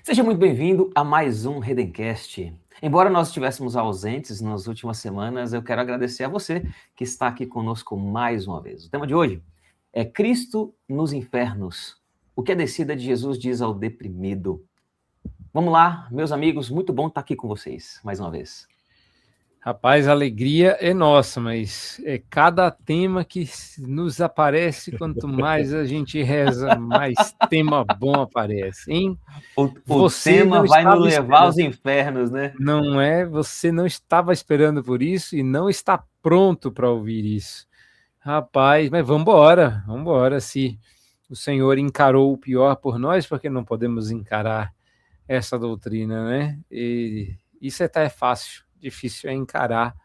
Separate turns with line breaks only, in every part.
Seja muito bem-vindo a mais um Redencast. Embora nós estivéssemos ausentes nas últimas semanas, eu quero agradecer a você que está aqui conosco mais uma vez. O tema de hoje é Cristo nos infernos. O que a descida de Jesus diz ao deprimido? Vamos lá, meus amigos, muito bom estar aqui com vocês mais uma vez.
Rapaz, a alegria é nossa, mas é cada tema que nos aparece, quanto mais a gente reza, mais tema bom aparece, hein?
O tema vai nos levar aos infernos, né?
Não é? Você não estava esperando por isso e não está pronto para ouvir isso. Rapaz, mas vamos embora. Se o Senhor encarou o pior por nós, porque não podemos encarar essa doutrina, né? E isso até é fácil. Difícil é encarar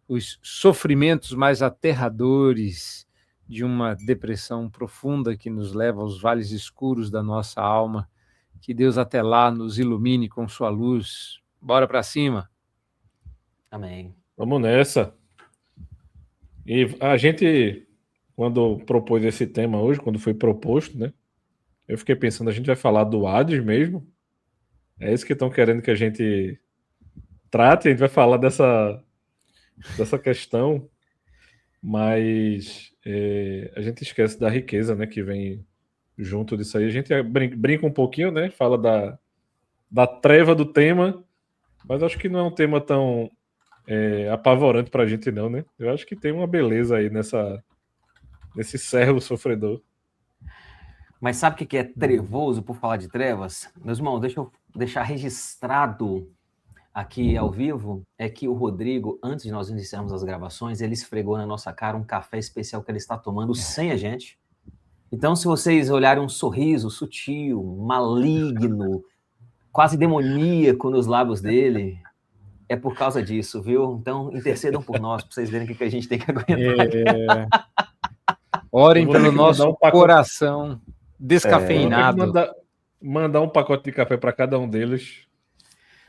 os sofrimentos mais aterradores de uma depressão profunda que nos leva aos vales escuros da nossa alma. Que Deus até lá nos ilumine com sua luz. Bora para cima.
Amém.
Vamos nessa. E a gente, quando propôs esse tema hoje, quando foi proposto, né? Eu fiquei pensando, a gente vai falar do Hades mesmo? É isso que estão querendo que a gente trate? A gente vai falar dessa questão, mas a gente esquece da riqueza, né, que vem junto disso aí. A gente brinca um pouquinho, né, fala da treva do tema, mas acho que não é um tema tão apavorante pra gente não, né? Eu acho que tem uma beleza aí nesse servo sofredor.
Mas sabe o que é trevoso por falar de trevas? Meus irmãos, deixa eu deixar registrado aqui ao vivo, é que o Rodrigo, antes de nós iniciarmos as gravações, ele esfregou na nossa cara um café especial que ele está tomando sem a gente. Então, se vocês olharem um sorriso sutil, maligno, quase demoníaco nos lábios dele, é por causa disso, viu? Então, intercedam por nós, para vocês verem o que a gente tem que aguentar.
Orem pelo nosso coração descafeinado.
Mandar um pacote de café para cada um deles.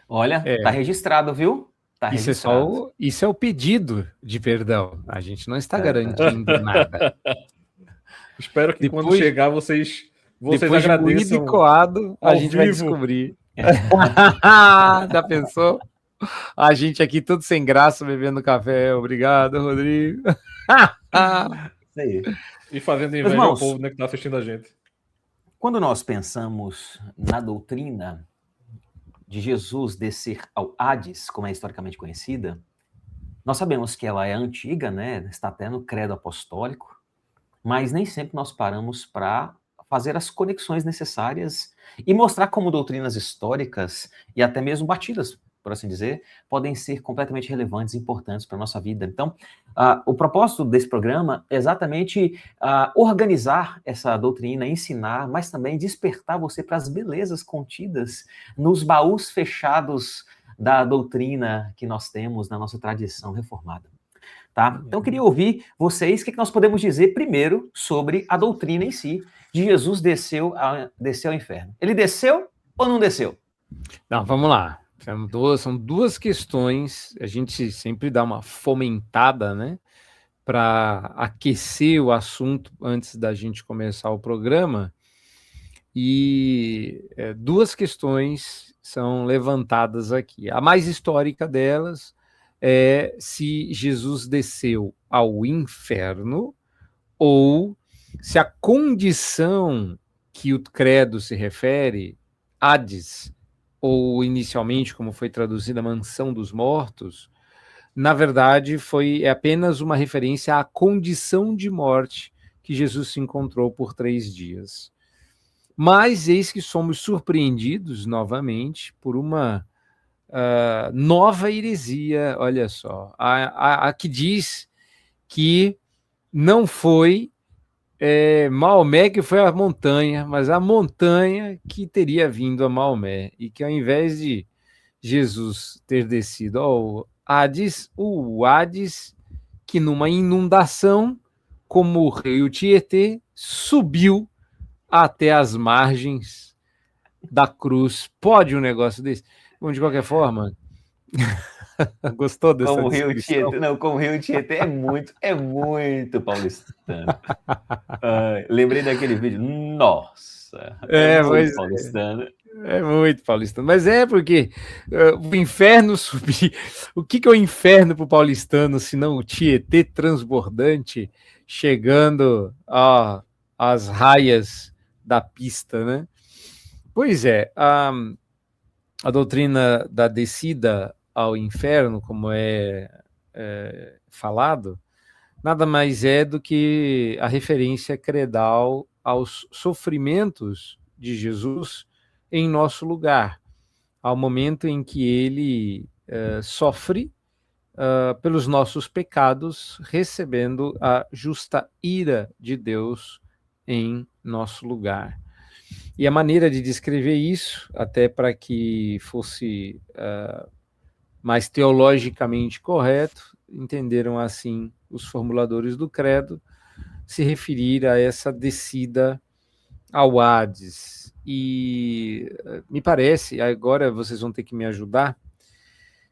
Olha, tá registrado, viu? Tá registrado.
Isso é o pedido de perdão. A gente não está garantindo nada.
Espero que quando chegar vocês agradeçam.
De coado, a gente vai descobrir. Já pensou? A gente aqui tudo sem graça, bebendo café. Obrigado, Rodrigo.
Isso aí.
E fazendo inveja ao povo, né, que está assistindo a gente.
Quando nós pensamos na doutrina de Jesus descer ao Hades, como é historicamente conhecida, nós sabemos que ela é antiga, né? Está até no credo apostólico, mas nem sempre nós paramos para fazer as conexões necessárias e mostrar como doutrinas históricas e até mesmo batidas, por assim dizer, podem ser completamente relevantes e importantes para a nossa vida. Então, o propósito desse programa é exatamente organizar essa doutrina, ensinar, mas também despertar você para as belezas contidas nos baús fechados da doutrina que nós temos na nossa tradição reformada. Tá? Então, eu queria ouvir vocês o que nós podemos dizer primeiro sobre a doutrina em si, de Jesus desceu ao inferno. Ele desceu ou não desceu?
Não, vamos lá. São duas questões, a gente sempre dá uma fomentada, né, para aquecer o assunto antes da gente começar o programa, e duas questões são levantadas aqui. A mais histórica delas é se Jesus desceu ao inferno ou se a condição que o credo se refere, Hades, ou inicialmente, como foi traduzida, Mansão dos Mortos, na verdade é apenas uma referência à condição de morte que Jesus se encontrou por 3 dias. Mas eis que somos surpreendidos novamente por uma nova heresia, olha só, a que diz que não foi Maomé que foi a montanha, mas a montanha que teria vindo a Maomé, e que ao invés de Jesus ter descido ao Hades, o Hades, que numa inundação, como o rio Tietê, subiu até as margens da cruz. Pode um negócio desse? Bom, de qualquer forma... Gostou dessa descrição?
Como o rio Tietê é muito paulistano. Lembrei daquele vídeo. Nossa, muito paulistano.
É muito paulistano. Mas é porque o inferno subir. O que é o inferno para o paulistano, se não o Tietê transbordante chegando às raias da pista, né? Pois é, a doutrina da descida ao inferno, como é falado, nada mais é do que a referência credal aos sofrimentos de Jesus em nosso lugar, ao momento em que ele sofre pelos nossos pecados, recebendo a justa ira de Deus em nosso lugar. E a maneira de descrever isso, até para que fosse mais teologicamente correto, entenderam assim os formuladores do credo, se referir a essa descida ao Hades. E me parece, agora vocês vão ter que me ajudar,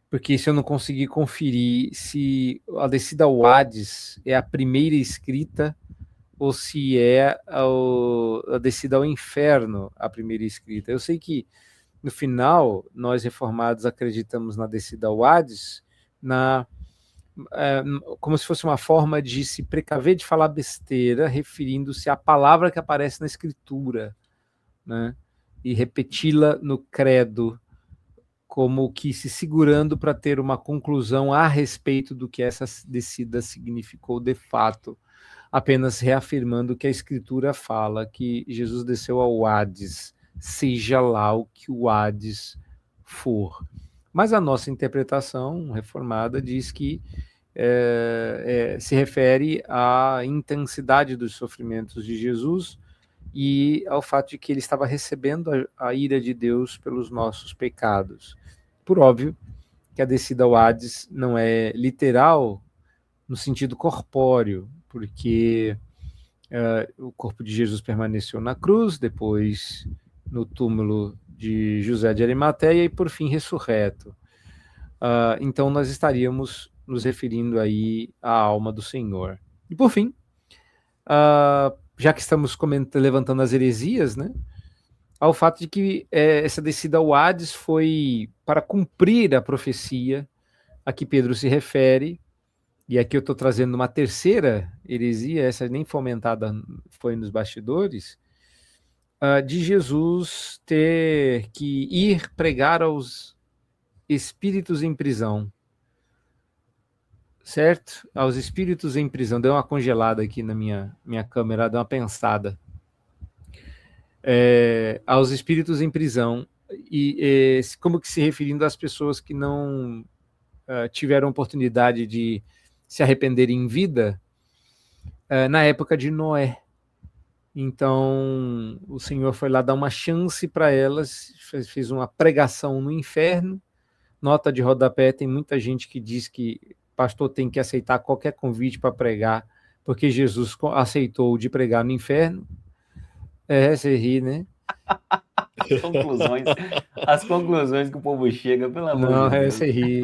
porque se eu não conseguir conferir se a descida ao Hades é a primeira escrita ou se é a descida ao inferno a primeira escrita. Eu sei que, no final, nós reformados acreditamos na descida ao Hades como se fosse uma forma de se precaver de falar besteira, referindo-se à palavra que aparece na Escritura, né? E repeti-la no credo, como que se segurando para ter uma conclusão a respeito do que essa descida significou de fato, apenas reafirmando que a Escritura fala que Jesus desceu ao Hades, seja lá o que o Hades for. Mas a nossa interpretação reformada diz que se refere à intensidade dos sofrimentos de Jesus e ao fato de que ele estava recebendo a ira de Deus pelos nossos pecados. Por óbvio que a descida ao Hades não é literal no sentido corpóreo, porque o corpo de Jesus permaneceu na cruz, depois no túmulo de José de Arimateia e por fim ressurreto. Então nós estaríamos nos referindo aí à alma do Senhor. E por fim, já que estamos levantando as heresias, né, ao fato de que essa descida ao Hades foi para cumprir a profecia a que Pedro se refere, e aqui eu estou trazendo uma terceira heresia, essa nem fomentada foi nos bastidores, de Jesus ter que ir pregar aos espíritos em prisão, certo? Aos espíritos em prisão. Deu uma congelada aqui na minha câmera, deu uma pensada. Aos espíritos em prisão, e como que se referindo às pessoas que não tiveram oportunidade de se arrepender em vida na época de Noé. Então, o Senhor foi lá dar uma chance para elas, fez uma pregação no inferno. Nota de rodapé, tem muita gente que diz que pastor tem que aceitar qualquer convite para pregar, porque Jesus aceitou de pregar no inferno. Você ri, né?
As conclusões que o povo chega, pelo amor de Deus.
Você ri.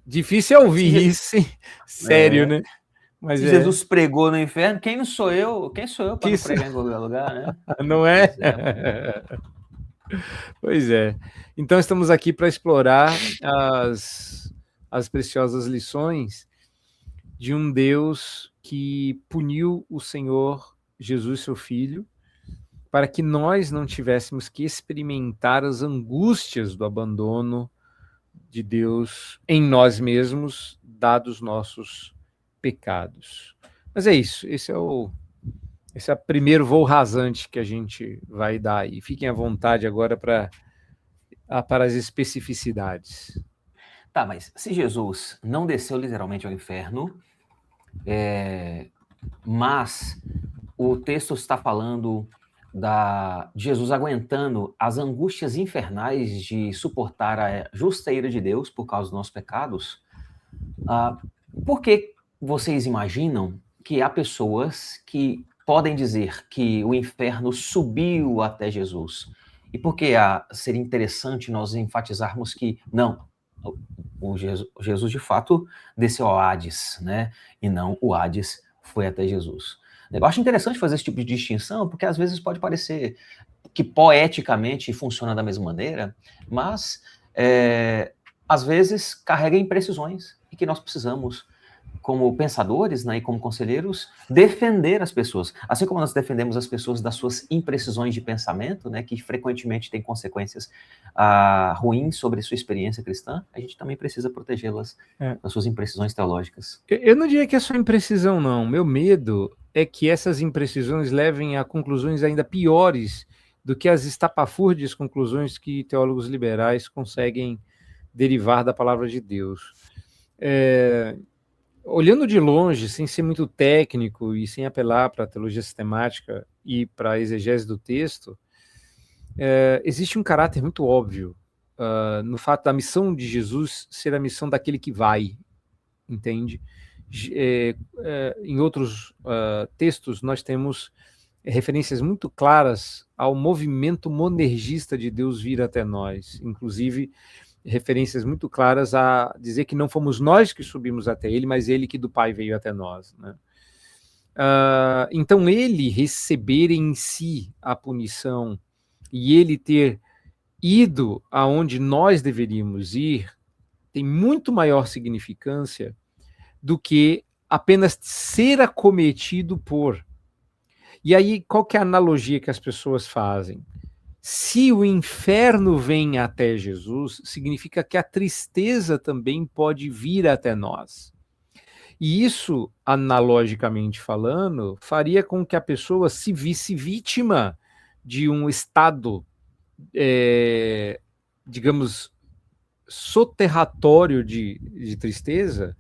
Difícil é ouvir isso, sério, né? Mas
se Jesus pregou no inferno, quem sou eu para não pregar em qualquer lugar, né?
Não é? Pois é. Então estamos aqui para explorar as preciosas lições de um Deus que puniu o Senhor Jesus, seu Filho, para que nós não tivéssemos que experimentar as angústias do abandono de Deus em nós mesmos, dados nossos pecados. Mas é isso, esse é o primeiro voo rasante que a gente vai dar aí. Fiquem à vontade agora para as especificidades.
Tá, mas se Jesus não desceu literalmente ao inferno, mas o texto está falando de Jesus aguentando as angústias infernais de suportar a justa ira de Deus por causa dos nossos pecados, por que vocês imaginam que há pessoas que podem dizer que o inferno subiu até Jesus? E por que seria interessante nós enfatizarmos que não, o Jesus de fato desceu ao Hades, né? E não o Hades foi até Jesus. Eu acho interessante fazer esse tipo de distinção, porque às vezes pode parecer que poeticamente funciona da mesma maneira, mas às vezes carrega imprecisões e que nós precisamos, como pensadores, né, e como conselheiros, defender as pessoas. Assim como nós defendemos as pessoas das suas imprecisões de pensamento, né, que frequentemente têm consequências ruins sobre sua experiência cristã, a gente também precisa protegê-las das suas imprecisões teológicas.
Eu não diria que é só imprecisão, não. Meu medo é que essas imprecisões levem a conclusões ainda piores do que as estapafúrdias conclusões que teólogos liberais conseguem derivar da palavra de Deus. Olhando de longe, sem ser muito técnico e sem apelar para a teologia sistemática e para a exegese do texto, existe um caráter muito óbvio no fato da missão de Jesus ser a missão daquele que vai, entende? Em outros textos, nós temos referências muito claras ao movimento monergista de Deus vir até nós, inclusive referências muito claras a dizer que não fomos nós que subimos até ele, mas ele que do Pai veio até nós, né? Então, ele receber em si a punição e ele ter ido aonde nós deveríamos ir tem muito maior significância do que apenas ser acometido por. E aí, qual que é a analogia que as pessoas fazem? Se o inferno vem até Jesus, significa que a tristeza também pode vir até nós. E isso, analogicamente falando, faria com que a pessoa se visse vítima de um estado, digamos, soterratório de tristeza,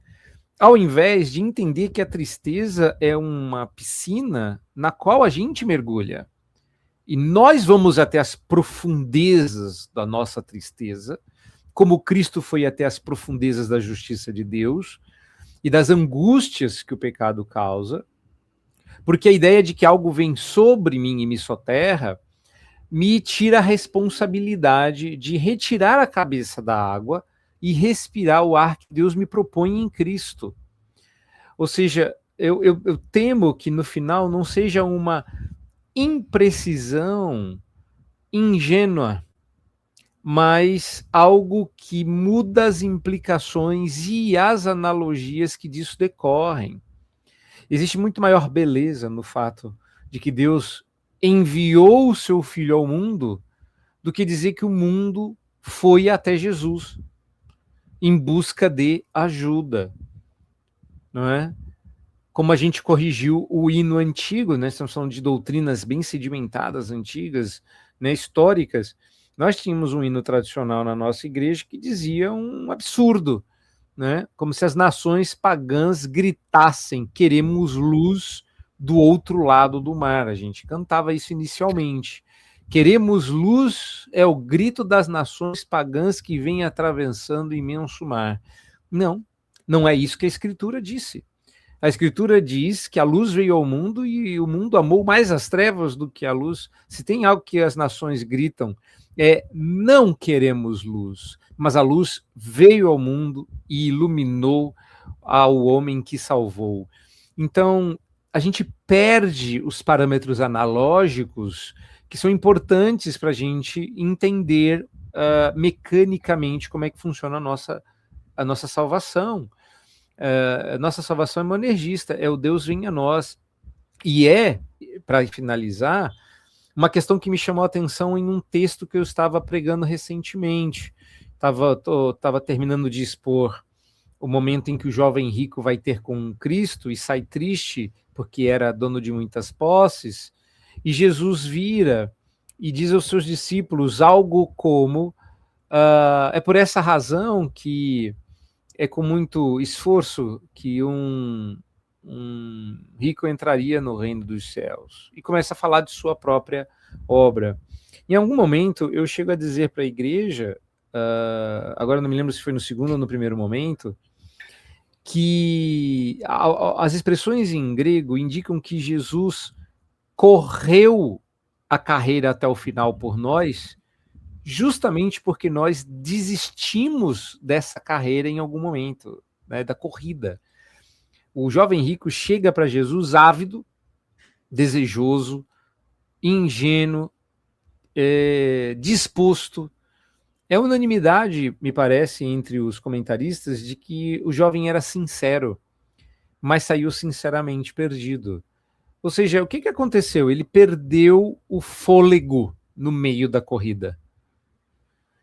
ao invés de entender que a tristeza é uma piscina na qual a gente mergulha. E nós vamos até as profundezas da nossa tristeza, como Cristo foi até as profundezas da justiça de Deus e das angústias que o pecado causa, porque a ideia de que algo vem sobre mim e me soterra me tira a responsabilidade de retirar a cabeça da água e respirar o ar que Deus me propõe em Cristo. Ou seja, eu temo que no final não seja uma imprecisão ingênua, mas algo que muda as implicações e as analogias que disso decorrem. Existe muito maior beleza no fato de que Deus enviou o seu Filho ao mundo do que dizer que o mundo foi até Jesus em busca de ajuda, não é? Como a gente corrigiu o hino antigo, né? Estamos falando de doutrinas bem sedimentadas, antigas, né? Históricas. Nós tínhamos um hino tradicional na nossa igreja que dizia um absurdo, né? Como se as nações pagãs gritassem: queremos luz do outro lado do mar. A gente cantava isso inicialmente. Queremos luz é o grito das nações pagãs que vêm atravessando o imenso mar. Não, não é isso que a Escritura disse. A Escritura diz que a luz veio ao mundo e o mundo amou mais as trevas do que a luz. Se tem algo que as nações gritam, não queremos luz, mas a luz veio ao mundo e iluminou ao homem que salvou. Então, a gente perde os parâmetros analógicos que são importantes para a gente entender mecanicamente como é que funciona a nossa salvação. Nossa salvação é monergista, é o Deus vem a nós. E para finalizar, uma questão que me chamou a atenção em um texto que eu estava pregando recentemente. Estava terminando de expor o momento em que o jovem rico vai ter com Cristo e sai triste porque era dono de muitas posses, e Jesus vira e diz aos seus discípulos algo como: é por essa razão que é com muito esforço que um rico entraria no reino dos céus. E começa a falar de sua própria obra. Em algum momento, eu chego a dizer para a igreja, agora não me lembro se foi no segundo ou no primeiro momento, que as expressões em grego indicam que Jesus correu a carreira até o final por nós, justamente porque nós desistimos dessa carreira em algum momento, né, da corrida. O jovem rico chega para Jesus ávido, desejoso, ingênuo, disposto. É unanimidade, me parece, entre os comentaristas, de que o jovem era sincero, mas saiu sinceramente perdido. Ou seja, o que aconteceu? Ele perdeu o fôlego no meio da corrida.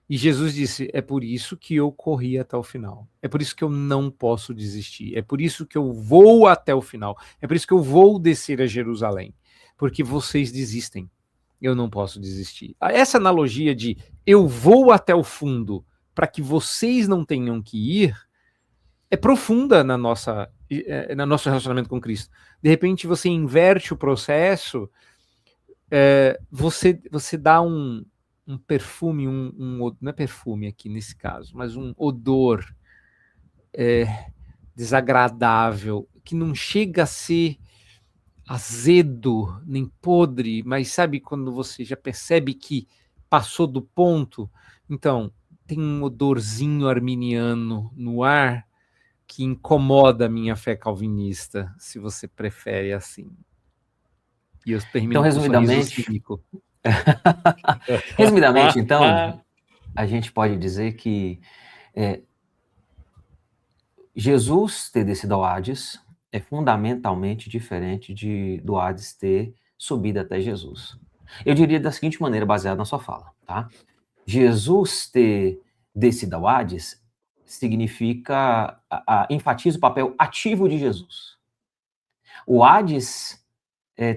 E Jesus disse, é por isso que eu corri até o final. É por isso que eu não posso desistir. É por isso que eu vou até o final. É por isso que eu vou descer a Jerusalém. Porque vocês desistem. Eu não posso desistir. Essa analogia de eu vou até o fundo para que vocês não tenham que ir é profunda no nosso relacionamento com Cristo. De repente você inverte o processo, você dá um perfume, não é perfume aqui nesse caso, mas um odor desagradável, que não chega a ser azedo, nem podre, mas sabe quando você já percebe que passou do ponto? Então, tem um odorzinho arminiano no ar que incomoda a minha fé calvinista, se você prefere assim. E eu termino
Então,
com um sorriso cínico.
Resumidamente, então, a gente pode dizer que Jesus ter descido ao Hades é fundamentalmente diferente do Hades ter subido até Jesus. Eu diria da seguinte maneira, baseado na sua fala, tá? Jesus ter descido ao Hades significa, enfatiza o papel ativo de Jesus. O Hades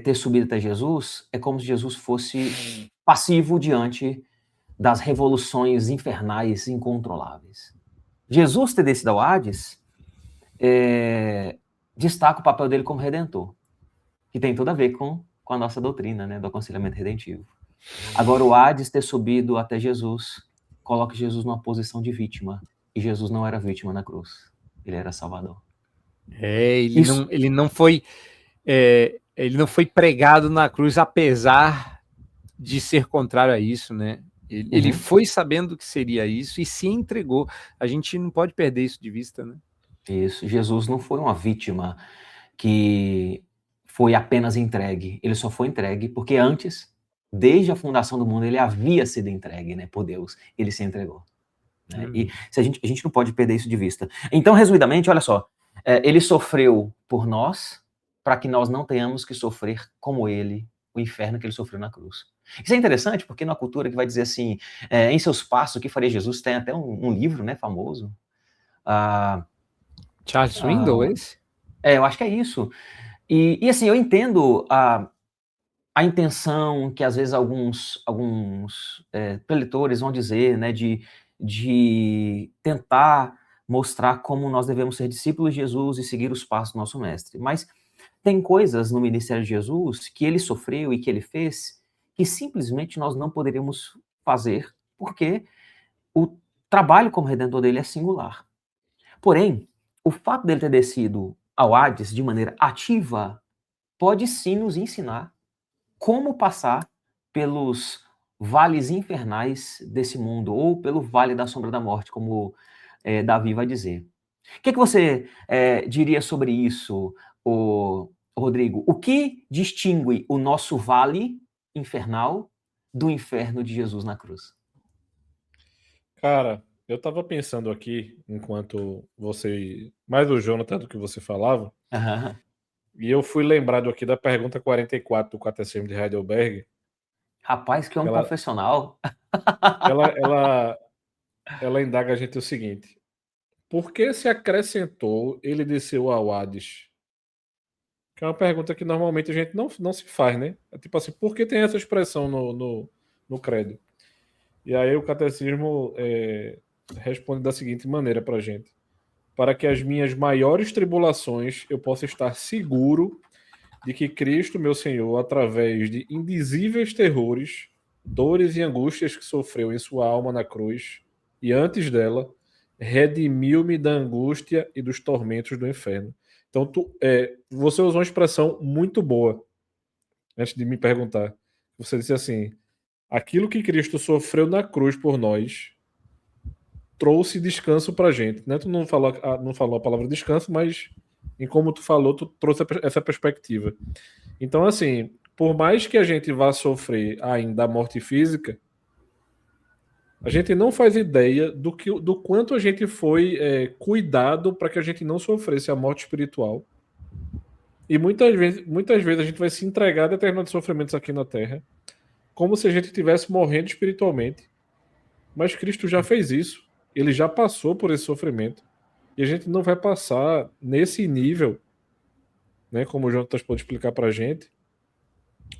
ter subido até Jesus é como se Jesus fosse passivo diante das revoluções infernais incontroláveis. Jesus ter descido ao Hades destaca o papel dele como redentor, que tem tudo a ver com a nossa doutrina, né, do aconselhamento redentivo. Agora, o Hades ter subido até Jesus coloca Jesus numa posição de vítima, e Jesus não era vítima na cruz, ele era salvador.
Ele não foi pregado na cruz apesar de ser contrário a isso, né? Ele foi sabendo que seria isso e se entregou. A gente não pode perder isso de vista, né?
Isso, Jesus não foi uma vítima que foi apenas entregue, ele só foi entregue porque antes, desde a fundação do mundo, ele havia sido entregue, né, por Deus, ele se entregou. Né? E a gente não pode perder isso de vista. Então, resumidamente, olha só, ele sofreu por nós, para que nós não tenhamos que sofrer como ele, o inferno que ele sofreu na cruz. Isso é interessante, porque numa cultura que vai dizer assim, em seus passos, o que faria Jesus, tem até um livro, né, famoso.
Charles Swindoll, esse?
Eu acho que é isso. E assim, eu entendo a intenção que às vezes alguns preletores vão dizer, né, de tentar mostrar como nós devemos ser discípulos de Jesus e seguir os passos do nosso mestre. Mas tem coisas no ministério de Jesus que ele sofreu e que ele fez que simplesmente nós não poderíamos fazer, porque o trabalho como redentor dele é singular. Porém, o fato dele ter descido ao Hades de maneira ativa pode sim nos ensinar como passar pelos vales infernais desse mundo, ou pelo vale da sombra da morte, como Davi vai dizer. O que você diria sobre isso, Rodrigo? O que distingue o nosso vale infernal do inferno de Jesus na cruz?
Cara, eu estava pensando aqui, enquanto você, mais o Jonathan do que você falava, e eu fui lembrado aqui da pergunta 44 do Catecismo de Heidelberg.
Rapaz, que homem profissional.
Ela indaga a gente o seguinte: por que se acrescentou ele desceu ao Hades? Que é uma pergunta que normalmente a gente não se faz, né? É tipo assim, por que tem essa expressão no credo? E aí o catecismo responde da seguinte maneira para a gente: para que as minhas maiores tribulações eu possa estar seguro de que Cristo, meu Senhor, através de indizíveis terrores, dores e angústias que sofreu em sua alma na cruz, e antes dela, redimiu-me da angústia e dos tormentos do inferno. Então, você usou uma expressão muito boa, antes de me perguntar. Você disse assim, aquilo que Cristo sofreu na cruz por nós trouxe descanso para a gente. Né? Tu não falou a palavra descanso, mas em como tu falou, tu trouxe essa perspectiva. Então, assim, por mais que a gente vá sofrer ainda a morte física, a gente não faz ideia do quanto a gente foi cuidado para que a gente não sofresse a morte espiritual. E muitas vezes a gente vai se entregar a determinados sofrimentos aqui na Terra, como se a gente estivesse morrendo espiritualmente. Mas Cristo já fez isso. Ele já passou por esse sofrimento. E a gente não vai passar nesse nível, né, como o Jonatas pode explicar para a gente,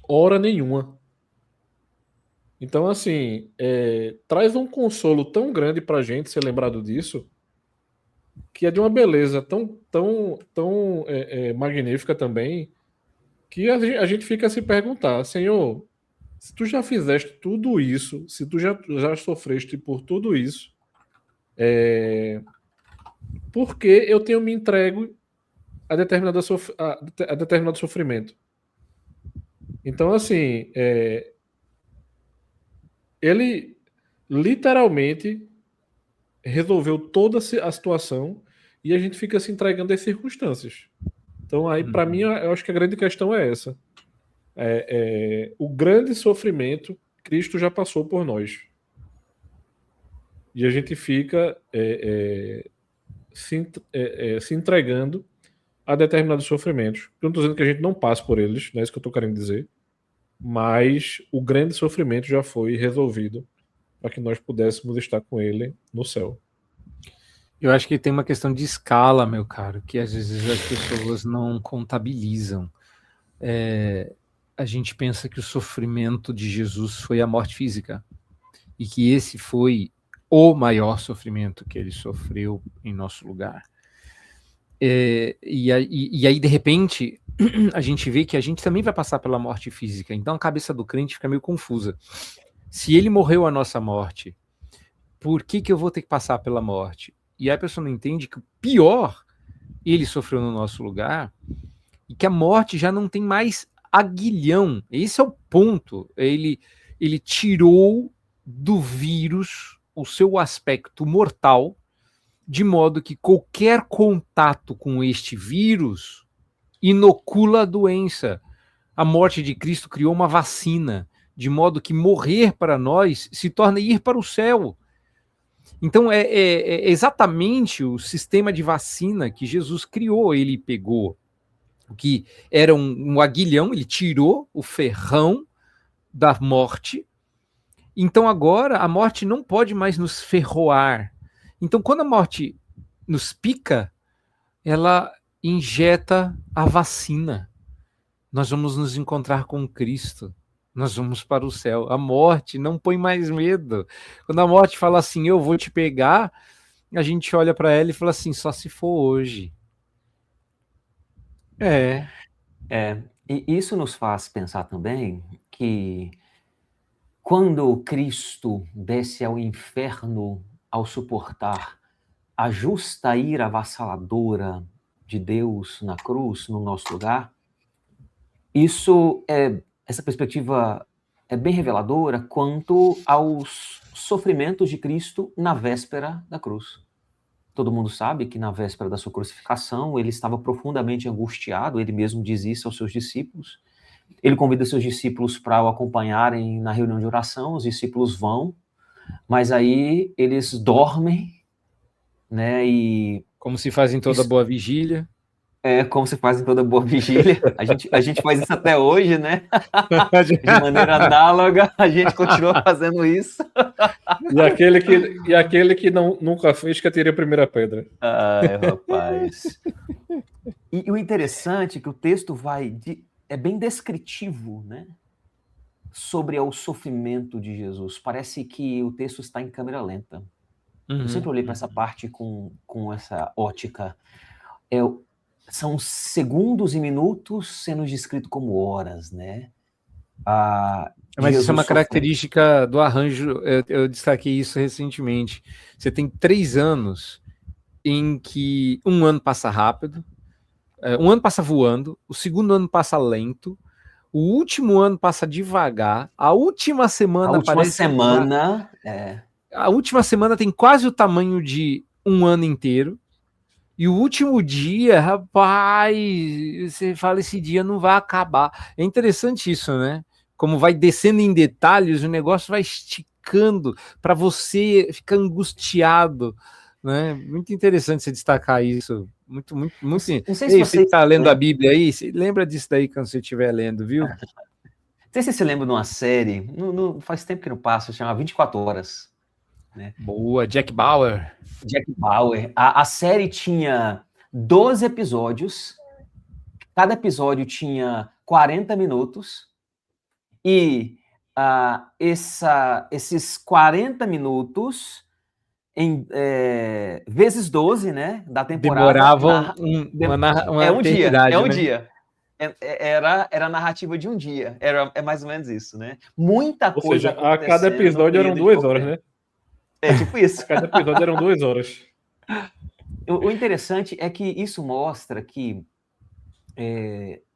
hora nenhuma. Então, assim, traz um consolo tão grande para a gente ser lembrado disso, que é de uma beleza tão magnífica também, que a gente fica a se perguntar, Senhor, se tu já fizeste tudo isso, se tu já sofreste por tudo isso, por que eu tenho me entregue a determinado sofrimento? Então, assim, ele literalmente resolveu toda a situação e a gente fica se entregando às circunstâncias. Então, aí, para mim, eu acho que a grande questão é essa. O grande sofrimento, Cristo já passou por nós. E a gente fica se entregando a determinados sofrimentos. Eu não estou dizendo que a gente não passe por eles, não é isso que eu estou querendo dizer, mas o grande sofrimento já foi resolvido para que nós pudéssemos estar com ele no céu.
Eu acho que tem uma questão de escala, meu caro, que às vezes as pessoas não contabilizam. A gente pensa que o sofrimento de Jesus foi a morte física e que esse foi o maior sofrimento que ele sofreu em nosso lugar. E aí, de repente, a gente vê que a gente também vai passar pela morte física. Então a cabeça do crente fica meio confusa. Se ele morreu a nossa morte, por que eu vou ter que passar pela morte? E aí a pessoa não entende que o pior ele sofreu no nosso lugar e que a morte já não tem mais aguilhão. Esse é o ponto. Ele tirou do vírus o seu aspecto mortal, de modo que qualquer contato com este vírus inocula a doença. A morte de Cristo criou uma vacina, de modo que morrer para nós se torna ir para o céu. Então é exatamente o sistema de vacina que Jesus criou. Ele pegou o que era um aguilhão, ele tirou o ferrão da morte. Então agora a morte não pode mais nos ferroar. Então quando a morte nos pica, ela injeta a vacina. Nós vamos nos encontrar com Cristo. Nós vamos para o céu. A morte não põe mais medo. Quando a morte fala assim, eu vou te pegar, a gente olha para ela e fala assim, só se for hoje.
E isso nos faz pensar também que quando Cristo desce ao inferno ao suportar a justa ira avassaladora de Deus na cruz, no nosso lugar, essa perspectiva é bem reveladora quanto aos sofrimentos de Cristo na véspera da cruz. Todo mundo sabe que na véspera da sua crucificação ele estava profundamente angustiado, ele mesmo diz isso aos seus discípulos. Ele convida seus discípulos para o acompanharem na reunião de oração, os discípulos vão, mas aí eles dormem, né? E
como se faz em toda boa vigília.
Como se faz em toda boa vigília. A gente faz isso até hoje, né? De maneira análoga, a gente continua fazendo isso.
E aquele que nunca fez, que atire a primeira pedra.
Ai, rapaz. E o interessante é que o texto é bem descritivo, né? Sobre o sofrimento de Jesus. Parece que o texto está em câmera lenta. Eu sempre olhei para essa parte com essa ótica. São segundos e minutos sendo descrito como horas, né?
Mas isso é uma característica do arranjo, eu destaquei isso recentemente. Você tem 3 anos em que um ano passa rápido, um ano passa voando, o segundo ano passa lento, o último ano passa devagar, a última semana A última semana tem quase o tamanho de um ano inteiro, E o último dia, rapaz, você fala, esse dia não vai acabar. É interessante isso, né? Como vai descendo em detalhes, o negócio vai esticando para você ficar angustiado, né? Muito interessante você destacar isso. Muito, muito, muito.
Não sei se
Ei, você
vocês
está lendo a
lembram,
Bíblia aí? Você lembra disso daí quando você estiver lendo, viu?
não sei se você lembra de uma série, faz tempo que não passa, chama 24 Horas, né?
Boa, Jack Bauer.
Jack Bauer. A série tinha 12 episódios, cada episódio tinha 40 minutos, e esses 40 minutos, vezes 12, né, da temporada,
Demoravam uma
um dia,
eternidade,
um
né?
dia. Era a narrativa de um dia, é mais ou menos isso, né? Muita
Ou
coisa
seja, a cada
acontecendo num
episódio eram
período de
2
pouco
horas,
tempo.
né?
É tipo isso.
A cada episódio eram 2 horas.
O interessante é que isso mostra que,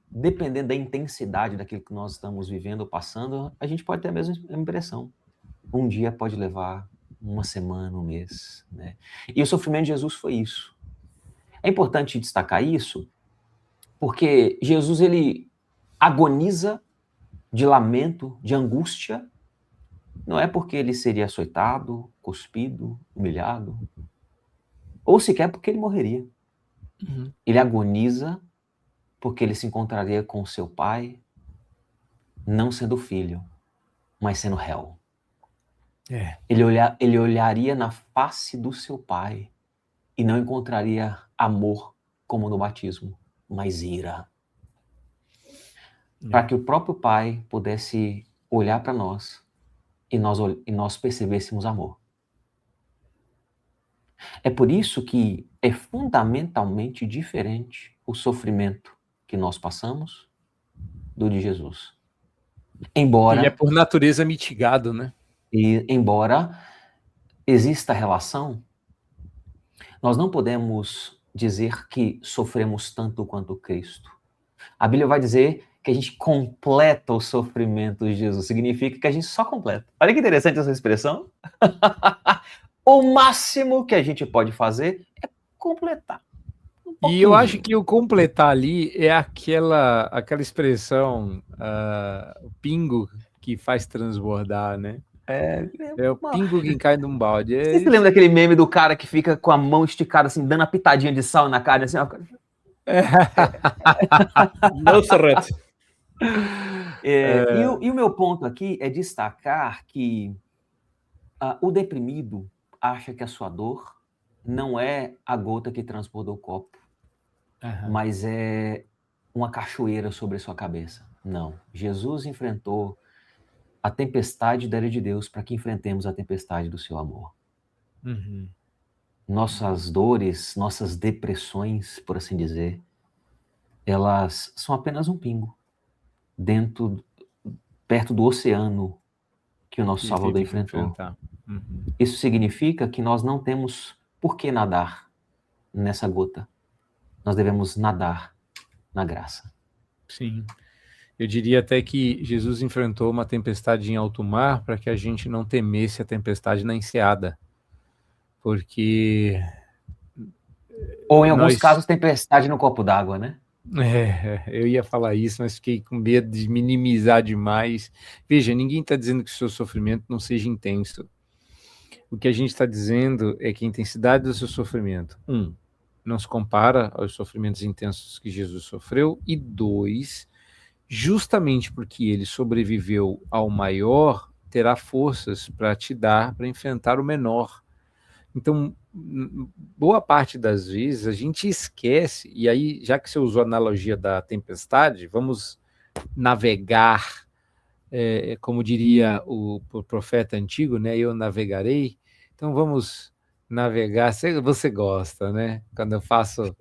dependendo da intensidade daquilo que nós estamos vivendo ou passando, a gente pode ter a mesma impressão. Um dia pode levar uma semana, um mês, né? E o sofrimento de Jesus foi isso. É importante destacar isso, porque Jesus, ele agoniza de lamento, de angústia, não é porque ele seria açoitado, cuspido, humilhado, ou sequer porque ele morreria.
Uhum.
Ele agoniza porque ele se encontraria com seu pai, não sendo filho, mas sendo réu. Ele olharia na face do seu pai e não encontraria amor como no batismo, mas ira. Para que o próprio pai pudesse olhar para nós e nós percebêssemos amor. É por isso que é fundamentalmente diferente o sofrimento que nós passamos do de Jesus.
Ele é por natureza mitigado, né?
Embora exista relação, nós não podemos dizer que sofremos tanto quanto Cristo. A Bíblia vai dizer que a gente completa o sofrimento de Jesus. Significa que a gente só completa. Olha que interessante essa expressão. O máximo que a gente pode fazer é completar.
E eu acho que o completar ali é aquela expressão, o pingo que faz transbordar, né? É o pingo que cai num balde.
Você se lembra daquele meme do cara que fica com a mão esticada, assim, dando uma pitadinha de sal na carne, assim, ó?
Não, Serrete.
E o meu ponto aqui é destacar que o deprimido acha que a sua dor não é a gota que transborda o copo, mas é uma cachoeira sobre a sua cabeça. Não. Jesus enfrentou a tempestade da ira de Deus para que enfrentemos a tempestade do seu amor.
Uhum.
Nossas dores, nossas depressões, por assim dizer, elas são apenas um pingo perto do oceano que o nosso Salvador enfrentou.
Uhum.
Isso significa que nós não temos por que nadar nessa gota. Nós devemos nadar na graça.
Sim. Eu diria até que Jesus enfrentou uma tempestade em alto mar para que a gente não temesse a tempestade na enseada. Porque...
Ou, em alguns casos, tempestade no copo d'água, né?
Eu ia falar isso, mas fiquei com medo de minimizar demais. Veja, ninguém está dizendo que o seu sofrimento não seja intenso. O que a gente está dizendo é que a intensidade do seu sofrimento, não se compara aos sofrimentos intensos que Jesus sofreu, e 2, justamente porque ele sobreviveu ao maior, terá forças para te dar, para enfrentar o menor. Então, boa parte das vezes a gente esquece, e aí, já que você usou a analogia da tempestade, vamos navegar, como diria o profeta antigo, né? Eu navegarei. Então vamos navegar. Você gosta, né? Quando eu faço...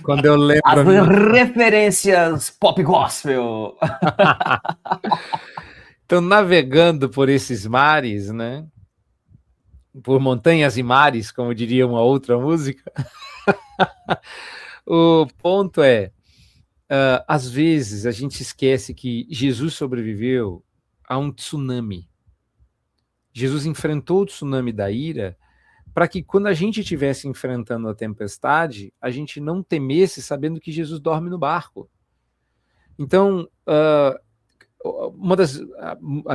Quando eu lembro...
As referências pop gospel.
Então, navegando por esses mares, né? Por montanhas e mares, como diria uma outra música. O ponto é, às vezes a gente esquece que Jesus sobreviveu a um tsunami. Jesus enfrentou o tsunami da ira para que quando a gente estivesse enfrentando a tempestade, a gente não temesse sabendo que Jesus dorme no barco. Então,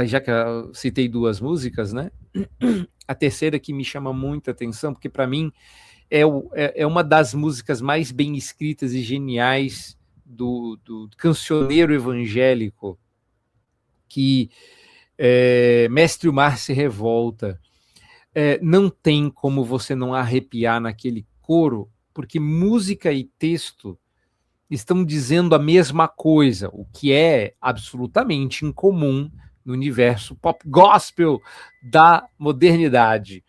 já que eu citei duas músicas, né? A terceira que me chama muita atenção, porque para mim é uma das músicas mais bem escritas e geniais do cancioneiro evangélico, que Mestre o Mar se Revolta. Não tem como você não arrepiar naquele coro, porque música e texto estão dizendo a mesma coisa, o que é absolutamente incomum no universo pop gospel da modernidade.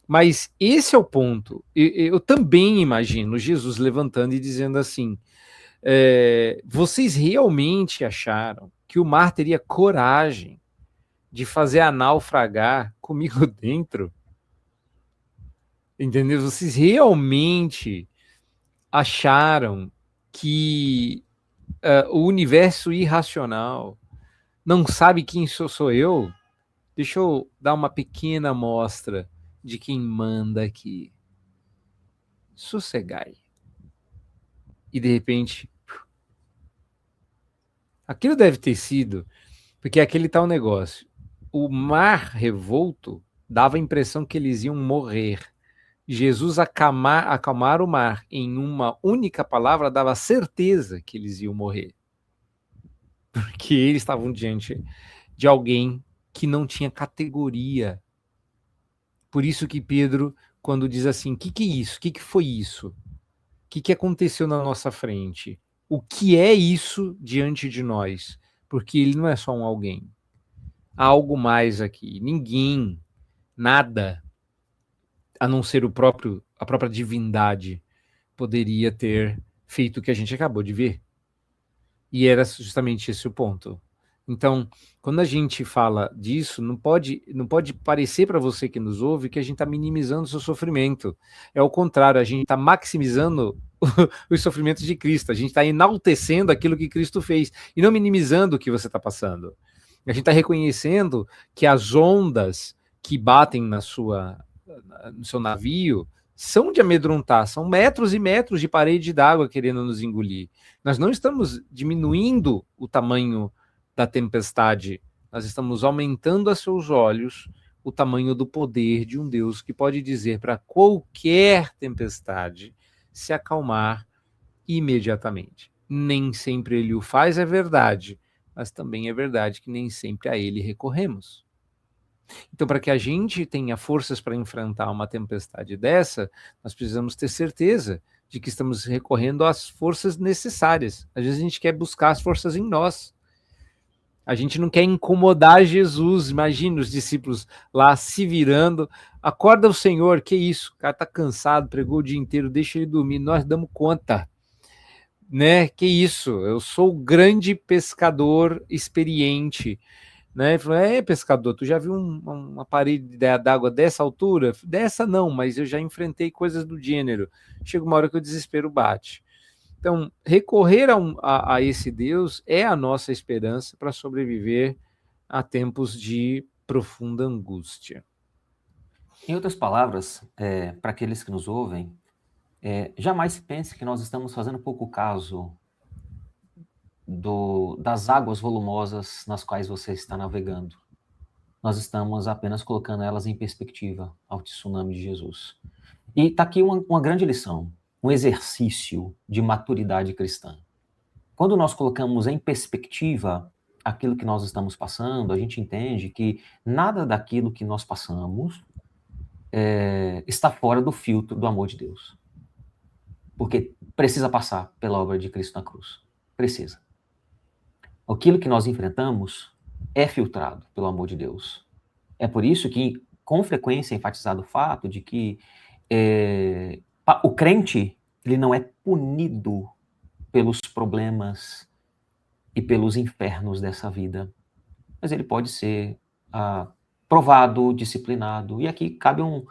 Mas esse é o ponto. Eu também imagino Jesus levantando e dizendo assim, vocês realmente acharam que o mar teria coragem de fazer a naufragar comigo dentro? Entendeu? Vocês realmente acharam que o universo irracional não sabe quem sou eu? Deixa eu dar uma pequena amostra de quem manda aqui. Sossegai. E de repente, aquilo deve ter sido, porque aquele tal negócio. O mar revolto dava a impressão que eles iam morrer. Jesus acalmar o mar em uma única palavra dava certeza que eles iam morrer. Porque eles estavam diante de alguém que não tinha categoria. Por isso que Pedro, quando diz assim, o que é isso? O que foi isso? O que aconteceu na nossa frente? O que é isso diante de nós? Porque ele não é só um alguém. Há algo mais aqui. Ninguém, nada, a não ser a própria divindade, poderia ter feito o que a gente acabou de ver. E era justamente esse o ponto. Então, quando a gente fala disso, não pode parecer para você que nos ouve que a gente está minimizando o seu sofrimento. É o contrário, a gente está maximizando os sofrimentos de Cristo. A gente está enaltecendo aquilo que Cristo fez e não minimizando o que você está passando. A gente está reconhecendo que as ondas que batem no seu navio são de amedrontar, são metros e metros de parede d'água querendo nos engolir. Nós não estamos diminuindo o tamanho da tempestade, nós estamos aumentando a seus olhos o tamanho do poder de um Deus que pode dizer para qualquer tempestade se acalmar imediatamente. Nem sempre ele o faz, é verdade, mas também é verdade que nem sempre a ele recorremos. Então, para que a gente tenha forças para enfrentar uma tempestade dessa, nós precisamos ter certeza de que estamos recorrendo às forças necessárias. Às vezes a gente quer buscar as forças em nós. A gente não quer incomodar Jesus. Imagina os discípulos lá se virando. Acorda o Senhor, que isso? O cara está cansado, pregou o dia inteiro, deixa ele dormir. Nós damos conta. Né? Que isso? Eu sou o grande pescador experiente. Né? Ele falou, pescador, tu já viu uma parede d'água dessa altura? Dessa não, mas eu já enfrentei coisas do gênero. Chega uma hora que o desespero bate. Então, recorrer a esse Deus é a nossa esperança para sobreviver a tempos de profunda angústia.
Em outras palavras, para aqueles que nos ouvem, jamais pense que nós estamos fazendo pouco caso das águas volumosas nas quais você está navegando. Nós estamos apenas colocando elas em perspectiva ao tsunami de Jesus. E está aqui uma grande lição, um exercício de maturidade cristã. Quando nós colocamos em perspectiva aquilo que nós estamos passando, a gente entende que nada daquilo que nós passamos está fora do filtro do amor de Deus. Porque precisa passar pela obra de Cristo na cruz. Precisa. Aquilo que nós enfrentamos é filtrado pelo amor de Deus. É por isso que, com frequência, é enfatizado o fato de que o crente ele não é punido pelos problemas e pelos infernos dessa vida, mas ele pode ser provado, disciplinado. E aqui cabe um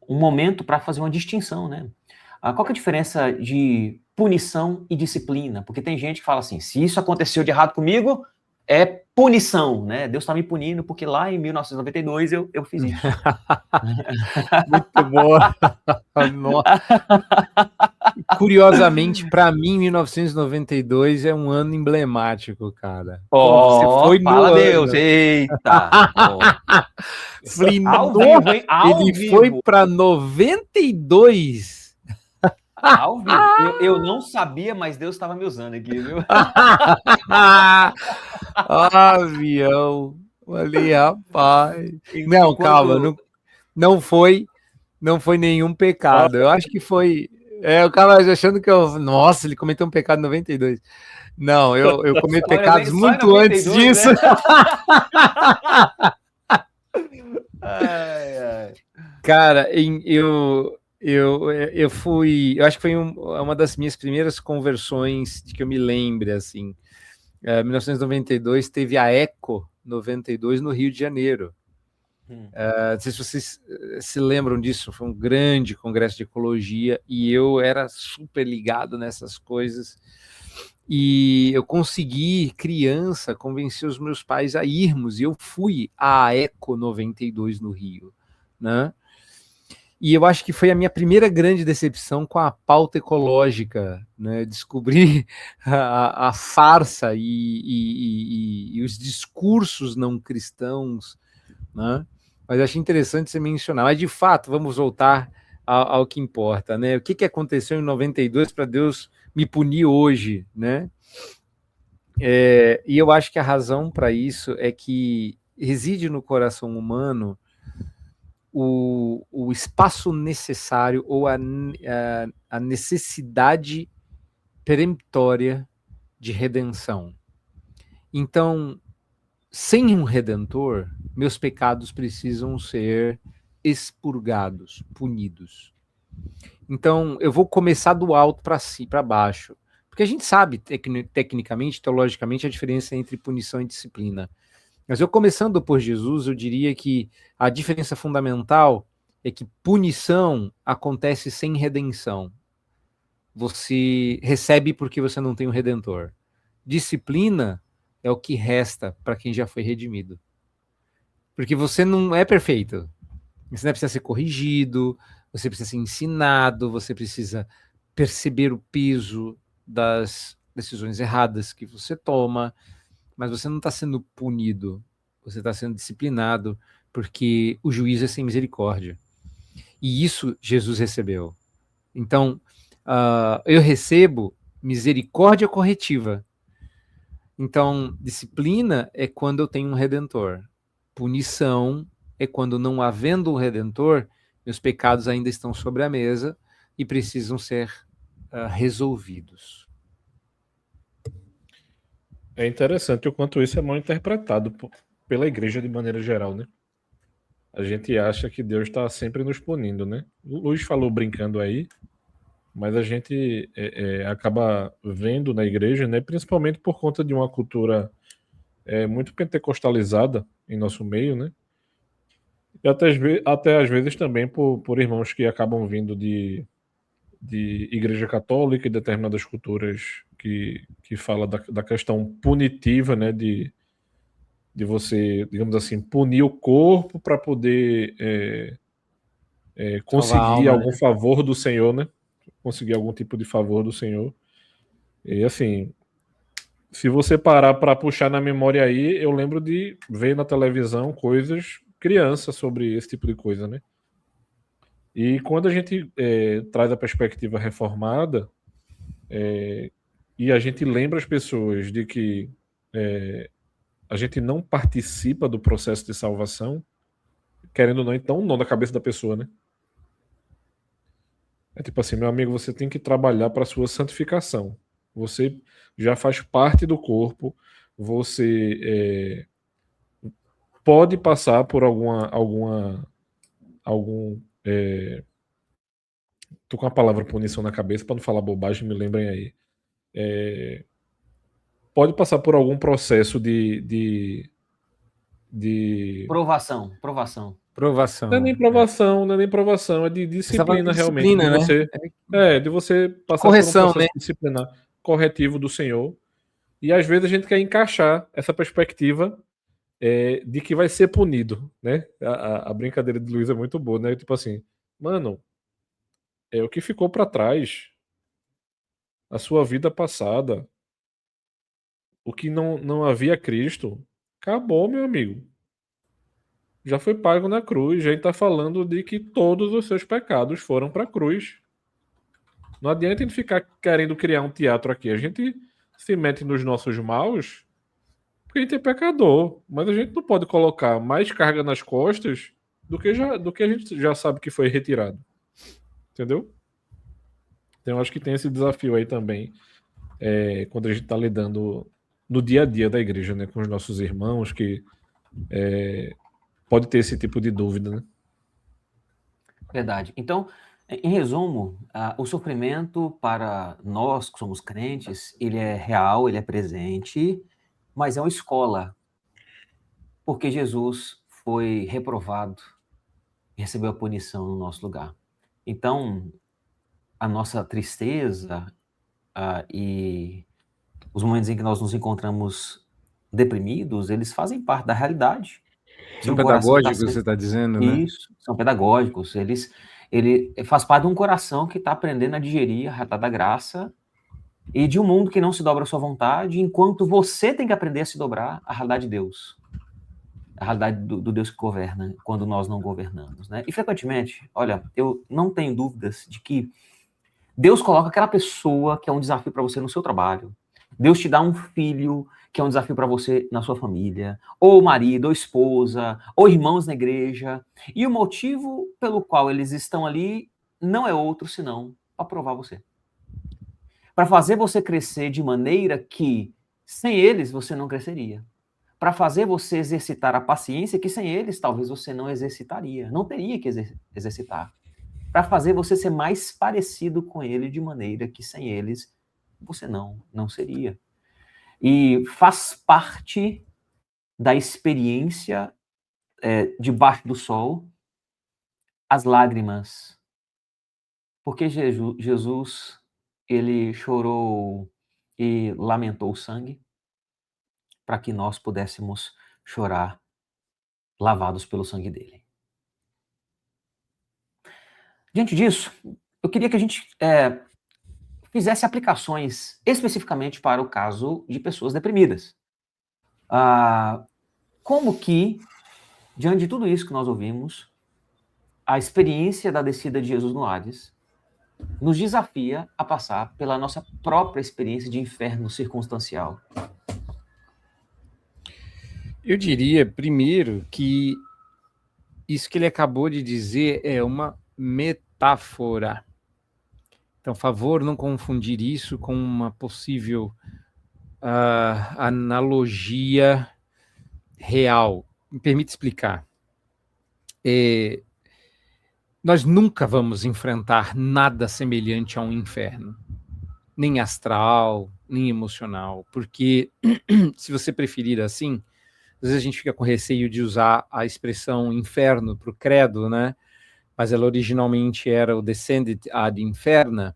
momento para fazer uma distinção, né? Qual que é a diferença de punição e disciplina? Porque tem gente que fala assim, se isso aconteceu de errado comigo, é punição, né? Deus está me punindo porque lá em 1992 eu fiz isso.
Muito bom. Curiosamente, para mim, 1992 é um ano emblemático, cara. Você foi no
fala
ano.
Deus, eita!
Falei,
Ao vivo, hein?
Ele foi para 92.
Ao vivo. Eu não sabia, mas Deus estava me usando aqui, viu?
Avião. Falei, rapaz. Não, calma. Não foi nenhum pecado. Eu acho que foi. Eu tava achando que nossa, ele cometeu um pecado em 92. Não, eu cometi pecados muito antes disso. Né? Cara, eu fui. Eu acho que foi uma das minhas primeiras conversões de que eu me lembre, assim. 1992 teve a Eco 92 no Rio de Janeiro. Não sei se vocês se lembram disso, foi um grande congresso de ecologia e eu era super ligado nessas coisas e eu consegui, criança, convencer os meus pais a irmos e eu fui à Eco 92 no Rio, né? E eu acho que foi a minha primeira grande decepção com a pauta ecológica, né? Descobri a farsa e os discursos não cristãos, né? Mas eu achei interessante você mencionar. Mas, de fato, vamos voltar ao que importa, né? O que aconteceu em 92 para Deus me punir hoje, né? E eu acho que a razão para isso é que reside no coração humano o espaço necessário ou a necessidade peremptória de redenção. Então, sem um redentor, meus pecados precisam ser expurgados, punidos. Então, eu vou começar do alto para baixo, porque a gente sabe, tecnicamente, teologicamente, a diferença entre punição e disciplina. Mas eu começando por Jesus, eu diria que a diferença fundamental é que punição acontece sem redenção. Você recebe porque você não tem um redentor. Disciplina é o que resta para quem já foi redimido. Porque você não é perfeito. Você precisa ser corrigido, você precisa ser ensinado, você precisa perceber o peso das decisões erradas que você toma, mas você não está sendo punido, você está sendo disciplinado, porque o juízo é sem misericórdia. E isso Jesus recebeu. Então, eu recebo misericórdia corretiva. Então, disciplina é quando eu tenho um redentor. Punição é quando, não havendo um redentor, meus pecados ainda estão sobre a mesa e precisam ser resolvidos.
É interessante o quanto isso é mal interpretado pela igreja de maneira geral, né? A gente acha que Deus está sempre nos punindo, né? O Luiz falou brincando aí, mas a gente acaba vendo na igreja, né? Principalmente por conta de uma cultura muito pentecostalizada em nosso meio, né? E até às vezes também por irmãos que acabam vindo de igreja católica e determinadas culturas que fala da questão punitiva, né, de você, digamos assim, punir o corpo para poder conseguir algum favor do Senhor, né? Conseguir algum tipo de favor do Senhor. E assim, se você parar para puxar na memória aí, eu lembro de ver na televisão coisas, crianças, sobre esse tipo de coisa, né? E quando a gente traz a perspectiva reformada, e a gente lembra as pessoas de que a gente não participa do processo de salvação, querendo ou não, então não da cabeça da pessoa, né? É tipo assim, meu amigo, você tem que trabalhar para a sua santificação. Você já faz parte do corpo, você pode passar por tô com a palavra punição na cabeça para não falar bobagem, me lembrem aí. Pode passar por algum processo de
Provação.
Não é nem provação, não é nem provação, é de disciplina realmente.
Disciplina,
de você passar
correção,
por um processo disciplinar corretivo do Senhor. E às vezes a gente quer encaixar essa perspectiva de que vai ser punido, né? A brincadeira de Luiz é muito boa, né? Tipo assim, mano, o que ficou para trás, a sua vida passada, o que não havia Cristo, acabou, meu amigo. Já foi pago na cruz. A gente está falando de que todos os seus pecados foram para a cruz. Não adianta a gente ficar querendo criar um teatro aqui. A gente se mete nos nossos maus porque a gente é pecador. Mas a gente não pode colocar mais carga nas costas do que a gente já sabe que foi retirado. Entendeu? Então eu acho que tem esse desafio aí também, quando a gente está lidando no dia a dia da igreja, né, com os nossos irmãos, que pode ter esse tipo de dúvida, né?
Verdade. Então, em resumo, o sofrimento para nós que somos crentes, ele é real, ele é presente, mas é uma escola, porque Jesus foi reprovado e recebeu a punição no nosso lugar. Então, a nossa tristeza e os momentos em que nós nos encontramos deprimidos, eles fazem parte da realidade de
São
um coração que está
pedagógicos,
sendo...
você está dizendo, né?
Isso, são pedagógicos, ele faz parte de um coração que está aprendendo a digerir a realidade da graça e de um mundo que não se dobra à sua vontade, enquanto você tem que aprender a se dobrar à realidade de Deus, a realidade do Deus que governa, quando nós não governamos, né? E frequentemente, olha, eu não tenho dúvidas de que Deus coloca aquela pessoa que é um desafio para você no seu trabalho. Deus te dá um filho que é um desafio para você na sua família, ou marido, ou esposa, ou irmãos na igreja. E o motivo pelo qual eles estão ali não é outro senão para provar você. Para fazer você crescer de maneira que sem eles você não cresceria. Para fazer você exercitar a paciência que sem eles talvez você não exercitaria, não teria que exercitar. Para fazer você ser mais parecido com ele de maneira que sem eles você não seria. E faz parte da experiência debaixo do sol as lágrimas, porque Jesus ele chorou e lamentou o sangue para que nós pudéssemos chorar lavados pelo sangue dele. Diante disso, eu queria que a gente fizesse aplicações especificamente para o caso de pessoas deprimidas. Como que, diante de tudo isso que nós ouvimos, a experiência da descida de Jesus no Hades nos desafia a passar pela nossa própria experiência de inferno circunstancial?
Eu diria, primeiro, que isso que ele acabou de dizer é uma metáfora. Então, favor não confundir isso com uma possível analogia real. Me permite explicar. Nós nunca vamos enfrentar nada semelhante a um inferno, nem astral, nem emocional, porque, se você preferir assim, às vezes a gente fica com receio de usar a expressão inferno para o credo, né? Mas ela originalmente era o descendit ad inferna.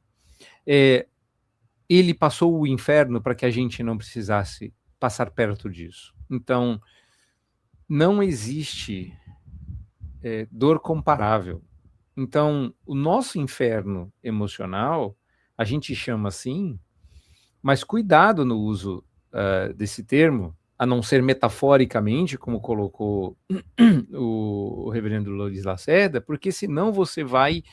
Ele passou o inferno para que a gente não precisasse passar perto disso. Então, não existe dor comparável. Então, o nosso inferno emocional, a gente chama assim, mas cuidado no uso desse termo, a não ser metaforicamente, como colocou o reverendo Luiz Lacerda, porque senão você vai,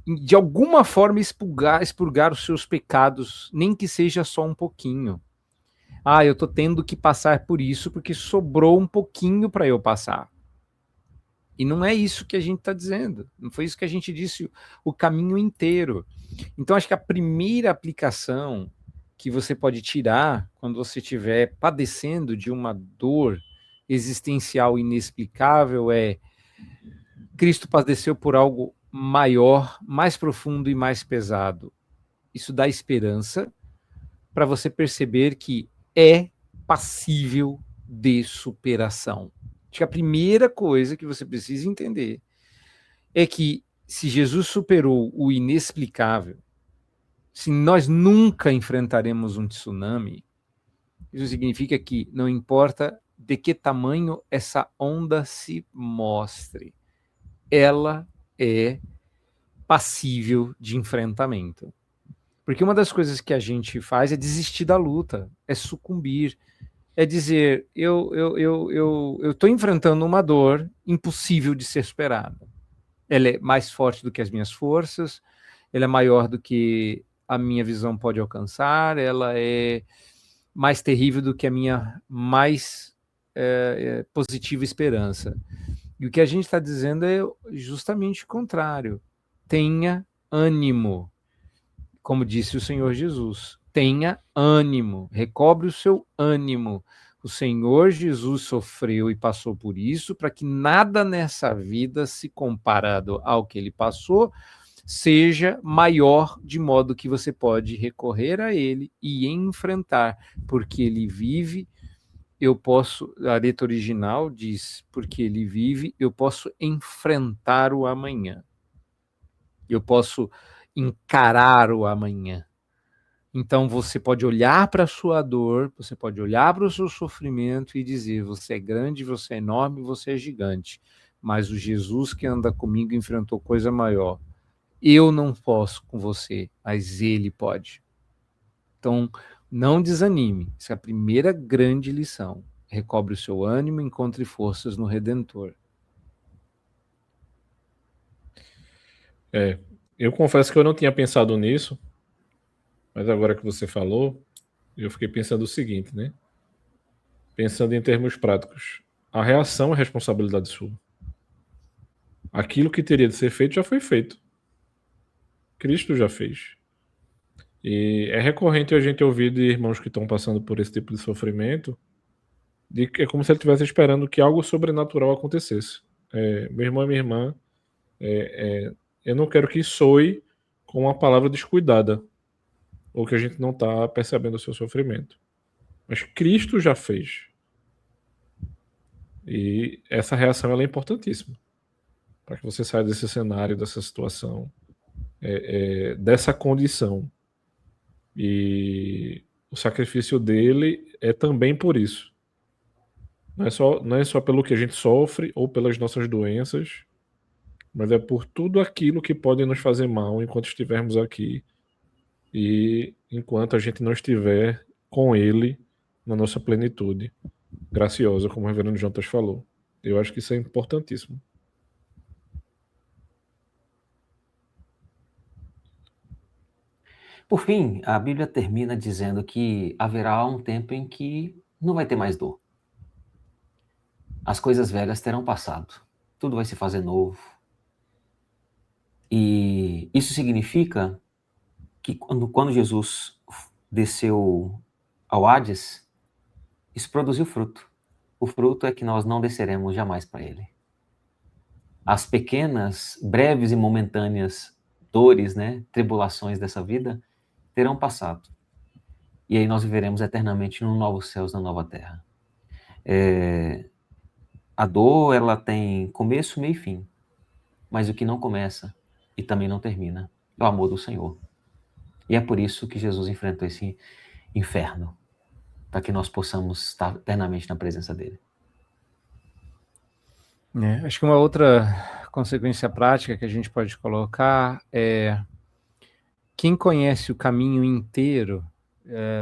de alguma forma, expurgar os seus pecados, nem que seja só um pouquinho. Eu estou tendo que passar por isso porque sobrou um pouquinho para eu passar. E não é isso que a gente está dizendo. Não foi isso que a gente disse o caminho inteiro. Então, acho que a primeira aplicação que você pode tirar quando você estiver padecendo de uma dor existencial inexplicável é: Cristo padeceu por algo maior, mais profundo e mais pesado. Isso dá esperança para você perceber que é passível de superação. Acho que a primeira coisa que você precisa entender é que se Jesus superou o inexplicável, se nós nunca enfrentaremos um tsunami, Isso significa que não importa de que tamanho essa onda se mostre, ela é passível de enfrentamento. Porque uma das coisas que a gente faz é desistir da luta, é sucumbir, é dizer, eu estou enfrentando uma dor impossível de ser superada. Ela é mais forte do que as minhas forças, ela é maior do que a minha visão pode alcançar, ela é mais terrível do que a minha mais positiva esperança. E o que a gente está dizendo é justamente o contrário. Tenha ânimo, como disse o Senhor Jesus. Tenha ânimo, recobre o seu ânimo. O Senhor Jesus sofreu e passou por isso, para que nada nessa vida, se comparado ao que ele passou, seja maior, de modo que você pode recorrer a ele e enfrentar, porque ele vive. Eu posso, a letra original diz, porque ele vive, eu posso enfrentar o amanhã. Eu posso encarar o amanhã. Então você pode olhar para a sua dor, você pode olhar para o seu sofrimento e dizer, você é grande, você é enorme, você é gigante, mas o Jesus que anda comigo enfrentou coisa maior. Eu não posso com você, mas ele pode. Então, não desanime. Essa é a primeira grande lição. Recobre o seu ânimo, encontre forças no Redentor.
Eu confesso que eu não tinha pensado nisso, mas agora que você falou, eu fiquei pensando o seguinte, né? Pensando em termos práticos. A reação é responsabilidade sua. Aquilo que teria de ser feito já foi feito. Cristo já fez. E é recorrente a gente ouvir de irmãos que estão passando por esse tipo de sofrimento, de que é como se ele estivesse esperando que algo sobrenatural acontecesse. Meu irmão e minha irmã, eu não quero que soe com uma palavra descuidada, ou que a gente não está percebendo o seu sofrimento. Mas Cristo já fez. E essa reação ela é importantíssima para que você saia desse cenário, dessa situação, dessa condição. E o sacrifício dele é também por isso. Não é só pelo que a gente sofre ou pelas nossas doenças, mas é por tudo aquilo que pode nos fazer mal enquanto estivermos aqui e enquanto a gente não estiver com ele na nossa plenitude graciosa, como o reverendo Jonas falou. Eu acho que isso é importantíssimo.
Por fim, a Bíblia termina dizendo que haverá um tempo em que não vai ter mais dor. As coisas velhas terão passado. Tudo vai se fazer novo. E isso significa que quando Jesus desceu ao Hades, isso produziu fruto. O fruto é que nós não desceremos jamais para ele. As pequenas, breves e momentâneas dores, né, tribulações dessa vida terão passado. E aí nós viveremos eternamente no novo céus, na nova terra. A dor, ela tem começo, meio e fim. Mas o que não começa e também não termina é o amor do Senhor. E é por isso que Jesus enfrentou esse inferno, para que nós possamos estar eternamente na presença dele.
Acho que uma outra consequência prática que a gente pode colocar é quem conhece o caminho inteiro,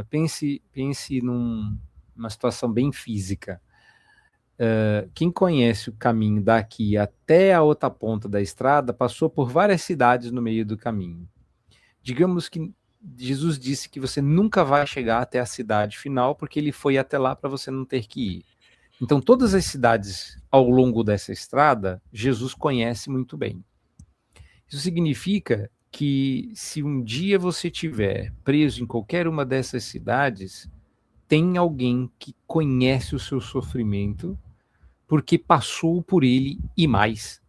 pense numa situação bem física. Quem conhece o caminho daqui até a outra ponta da estrada passou por várias cidades no meio do caminho. Digamos que Jesus disse que você nunca vai chegar até a cidade final porque ele foi até lá para você não ter que ir. Então, todas as cidades ao longo dessa estrada, Jesus conhece muito bem. Isso significa que se um dia você estiver preso em qualquer uma dessas cidades, tem alguém que conhece o seu sofrimento porque passou por ele e mais.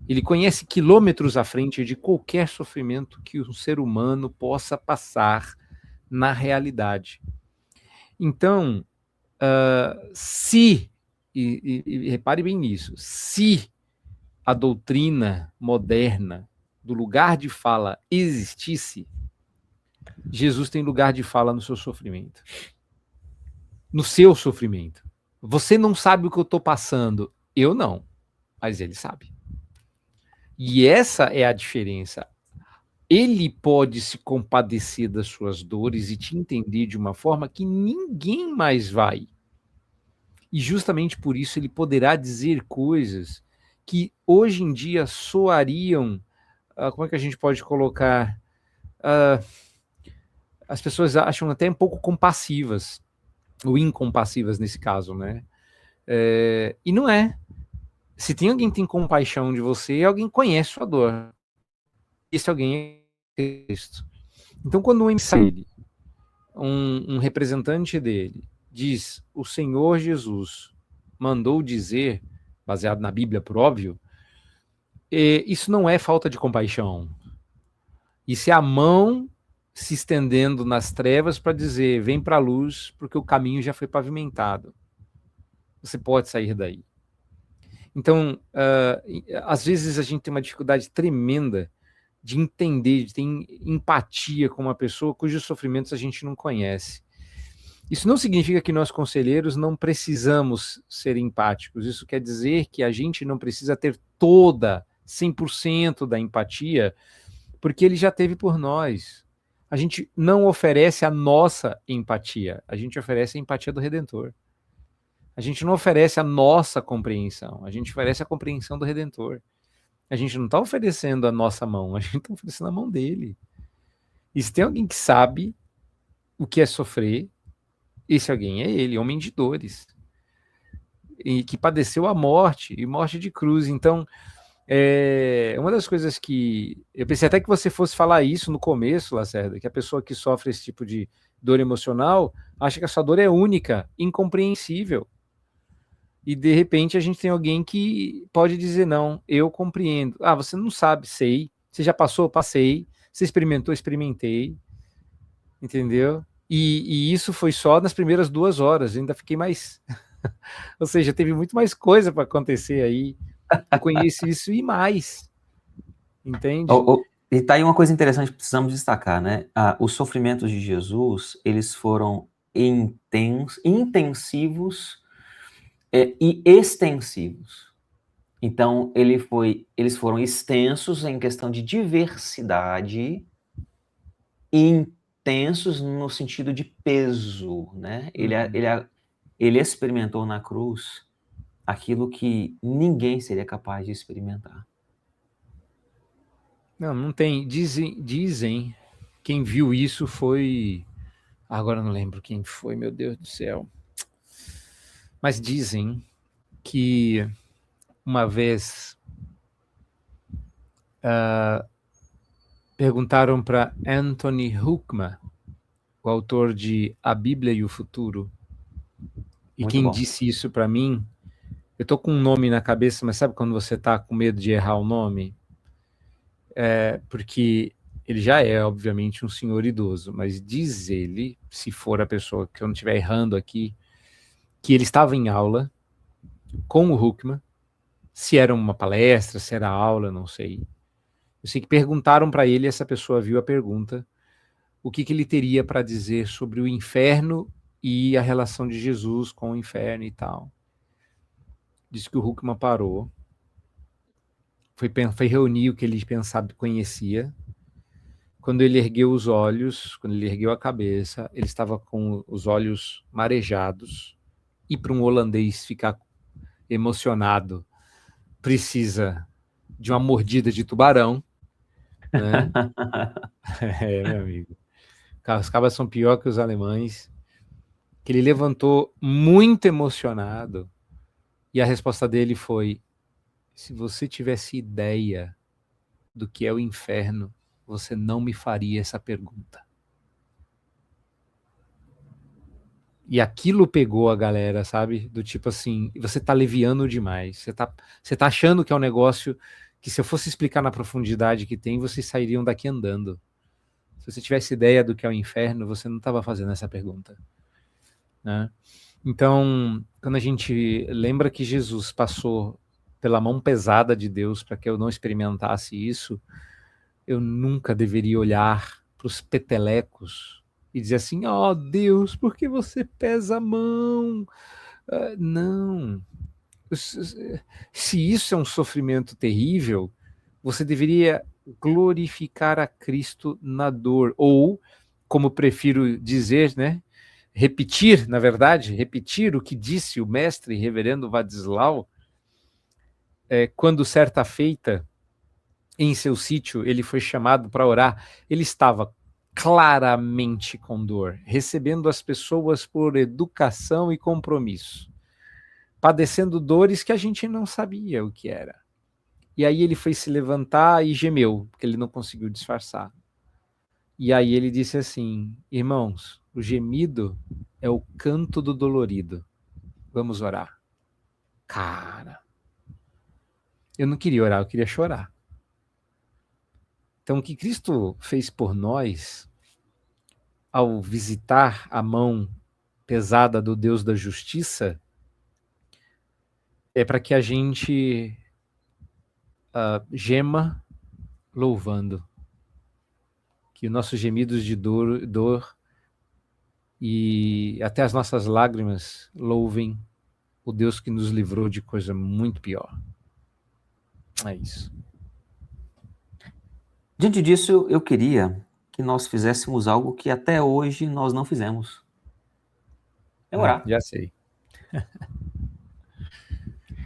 Ele conhece quilômetros à frente de qualquer sofrimento que um ser humano possa passar na realidade. Então, e repare bem nisso, se a doutrina moderna do lugar de fala existisse, Jesus tem lugar de fala no seu sofrimento. no seu sofrimento. Você não sabe o que eu estou passando. Eu não, mas ele sabe. E essa é a diferença. Ele pode se compadecer das suas dores e te entender de uma forma que ninguém mais vai. E justamente por isso ele poderá dizer coisas que hoje em dia soariam, como é que a gente pode colocar? As pessoas acham até um pouco compassivas, ou incompassivas nesse caso, né? E não é. Se tem alguém que tem compaixão de você, alguém conhece sua dor. Esse alguém é Cristo. Então, quando um representante dele diz, o Senhor Jesus mandou dizer, baseado na Bíblia, por óbvio, isso não é falta de compaixão. Isso é a mão se estendendo nas trevas para dizer, vem para a luz, porque o caminho já foi pavimentado. Você pode sair daí. Então, às vezes a gente tem uma dificuldade tremenda de entender, de ter empatia com uma pessoa cujos sofrimentos a gente não conhece. Isso não significa que nós, conselheiros, não precisamos ser empáticos. Isso quer dizer que a gente não precisa ter toda, 100% da empatia, porque ele já teve por nós. A gente não oferece a nossa empatia, a gente oferece a empatia do Redentor. A gente não oferece a nossa compreensão, a gente oferece a compreensão do Redentor. A gente não está oferecendo a nossa mão, a gente está oferecendo a mão dele. E se tem alguém que sabe o que é sofrer, esse alguém é ele, homem de dores, e que padeceu a morte, e morte de cruz. Então, uma das coisas que... Eu pensei até que você fosse falar isso no começo, Lacerda, que a pessoa que sofre esse tipo de dor emocional acha que a sua dor é única, incompreensível. E, de repente, a gente tem alguém que pode dizer, não, eu compreendo. Ah, você não sabe, sei. Você já passou, passei. Você experimentou, experimentei. Entendeu? E isso foi só nas primeiras 2 horas. Eu ainda fiquei mais... Ou seja, teve muito mais coisa para acontecer aí. Eu conheço isso e mais. Entende?
E tá aí uma coisa interessante que precisamos destacar, né? Os sofrimentos de Jesus, eles foram intensivos e extensivos. Então, eles foram extensos em questão de diversidade e intensos no sentido de peso, né? Ele experimentou na cruz aquilo que ninguém seria capaz de experimentar.
Não tem. Dizem, quem viu isso foi... Agora eu não lembro quem foi, meu Deus do céu. Mas dizem que uma vez perguntaram para Anthony Hoekman, o autor de A Bíblia e o Futuro, e
Muito
quem
bom.
disse isso para mim, eu tô com um nome na cabeça, mas sabe quando você tá com medo de errar o nome? Porque ele já é, obviamente, um senhor idoso, mas diz ele, se for a pessoa que eu não estiver errando aqui, que ele estava em aula com o Hoekman, se era uma palestra, se era aula, não sei. Eu sei que perguntaram para ele, essa pessoa viu a pergunta, o que ele teria para dizer sobre o inferno e a relação de Jesus com o inferno e tal. Disse que o Hoekman parou, foi reunir o que ele pensava, conhecia. Quando ele ergueu os olhos, quando ele ergueu a cabeça, ele estava com os olhos marejados. E para um holandês ficar emocionado, precisa de uma mordida de tubarão, né? Meu amigo. Os cabas são pior que os alemães. Que ele levantou muito emocionado e a resposta dele foi: se você tivesse ideia do que é o inferno, você não me faria essa pergunta. E aquilo pegou a galera, sabe? Do tipo assim, você tá leviano demais. Você tá achando que é um negócio que, se eu fosse explicar na profundidade que tem, vocês sairiam daqui andando. Se você tivesse ideia do que é o inferno, você não estava fazendo essa pergunta, né? Então, quando a gente lembra que Jesus passou pela mão pesada de Deus para que eu não experimentasse isso, eu nunca deveria olhar para os petelecos e dizer assim, ó Deus, por que você pesa a mão? Não. Se isso é um sofrimento terrível, você deveria glorificar a Cristo na dor, ou, como prefiro dizer, né, repetir o que disse o mestre reverendo Vadislau, quando certa feita, em seu sítio, ele foi chamado para orar, ele estava claramente com dor, recebendo as pessoas por educação e compromisso, padecendo dores que a gente não sabia o que era. E aí ele foi se levantar e gemeu, porque ele não conseguiu disfarçar. E aí ele disse assim, irmãos, o gemido é o canto do dolorido. Vamos orar. Cara, eu não queria orar, eu queria chorar. Então, o que Cristo fez por nós, ao visitar a mão pesada do Deus da justiça, é para que a gente gema louvando. Que os nossos gemidos de dor e até as nossas lágrimas louvem o Deus que nos livrou de coisa muito pior. É isso.
Diante disso, eu queria que nós fizéssemos algo que até hoje nós não fizemos. É orar.
Já sei.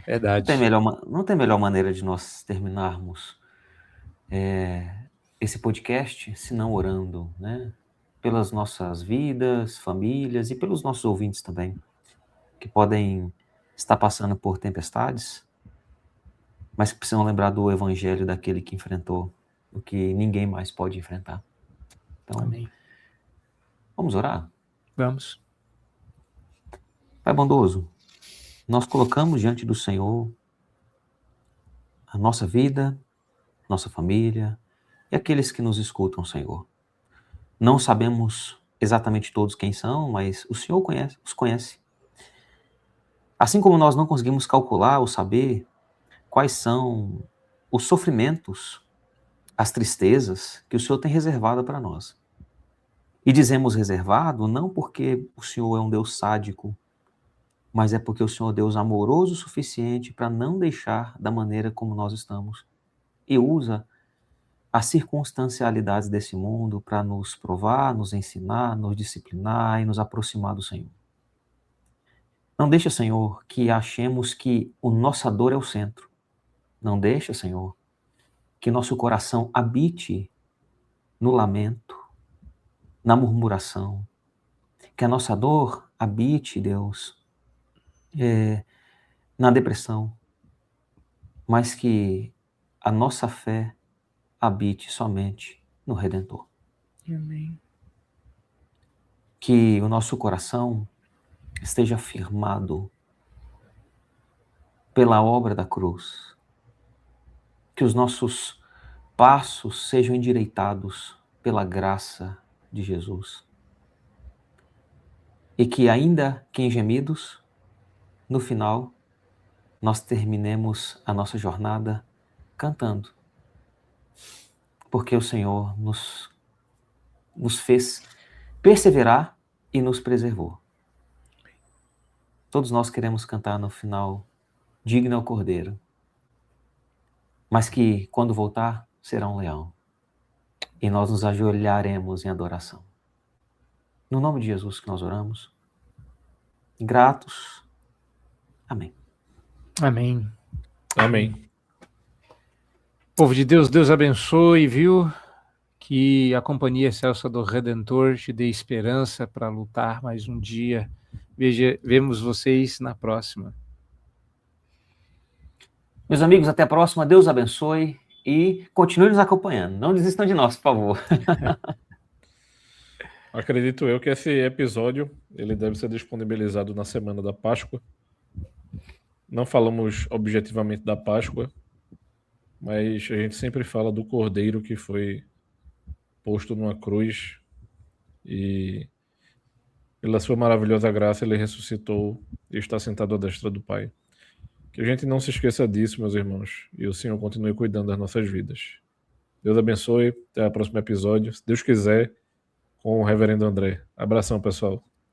Verdade.
Não tem melhor maneira de nós terminarmos esse podcast se não orando, né? Pelas nossas vidas, famílias e pelos nossos ouvintes também, que podem estar passando por tempestades, mas que precisam lembrar do evangelho daquele que enfrentou o que ninguém mais pode enfrentar. Então,
amém.
Vamos orar?
Vamos.
Pai bondoso, nós colocamos diante do Senhor a nossa vida, nossa família e aqueles que nos escutam, Senhor. Não sabemos exatamente todos quem são, mas o Senhor os conhece. Assim como nós não conseguimos calcular ou saber quais são os sofrimentos, as tristezas que o Senhor tem reservado para nós. E dizemos reservado não porque o Senhor é um Deus sádico, mas é porque o Senhor é Deus amoroso o suficiente para não deixar da maneira como nós estamos. E usa as circunstancialidades desse mundo para nos provar, nos ensinar, nos disciplinar e nos aproximar do Senhor. Não deixa, Senhor, que achemos que a nossa dor é o centro. Não deixa, Senhor, que nosso coração habite no lamento, na murmuração. Que a nossa dor habite, Deus, na depressão. Mas que a nossa fé habite somente no Redentor.
Amém.
Que o nosso coração esteja firmado pela obra da cruz. Que os nossos passos sejam endireitados pela graça de Jesus. E que ainda que em gemidos, no final, nós terminemos a nossa jornada cantando. Porque o Senhor nos fez perseverar e nos preservou. Todos nós queremos cantar no final, digno é o Cordeiro, mas que quando voltar será um leão, e nós nos ajoelharemos em adoração. No nome de Jesus que nós oramos, gratos. Amém.
Amém.
Amém.
Povo de Deus, Deus abençoe, viu? Que a companhia excelsa do Redentor te dê esperança para lutar mais um dia. Vemos vocês na próxima.
Meus amigos, até a próxima. Deus abençoe e continue nos acompanhando. Não desistam de nós, por favor.
Acredito eu que esse episódio ele deve ser disponibilizado na semana da Páscoa. Não falamos objetivamente da Páscoa, mas a gente sempre fala do Cordeiro que foi posto numa cruz e pela sua maravilhosa graça ele ressuscitou e está sentado à destra do Pai. Que a gente não se esqueça disso, meus irmãos, e o Senhor continue cuidando das nossas vidas. Deus abençoe, até o próximo episódio. Se Deus quiser, com o reverendo André. Abração, pessoal.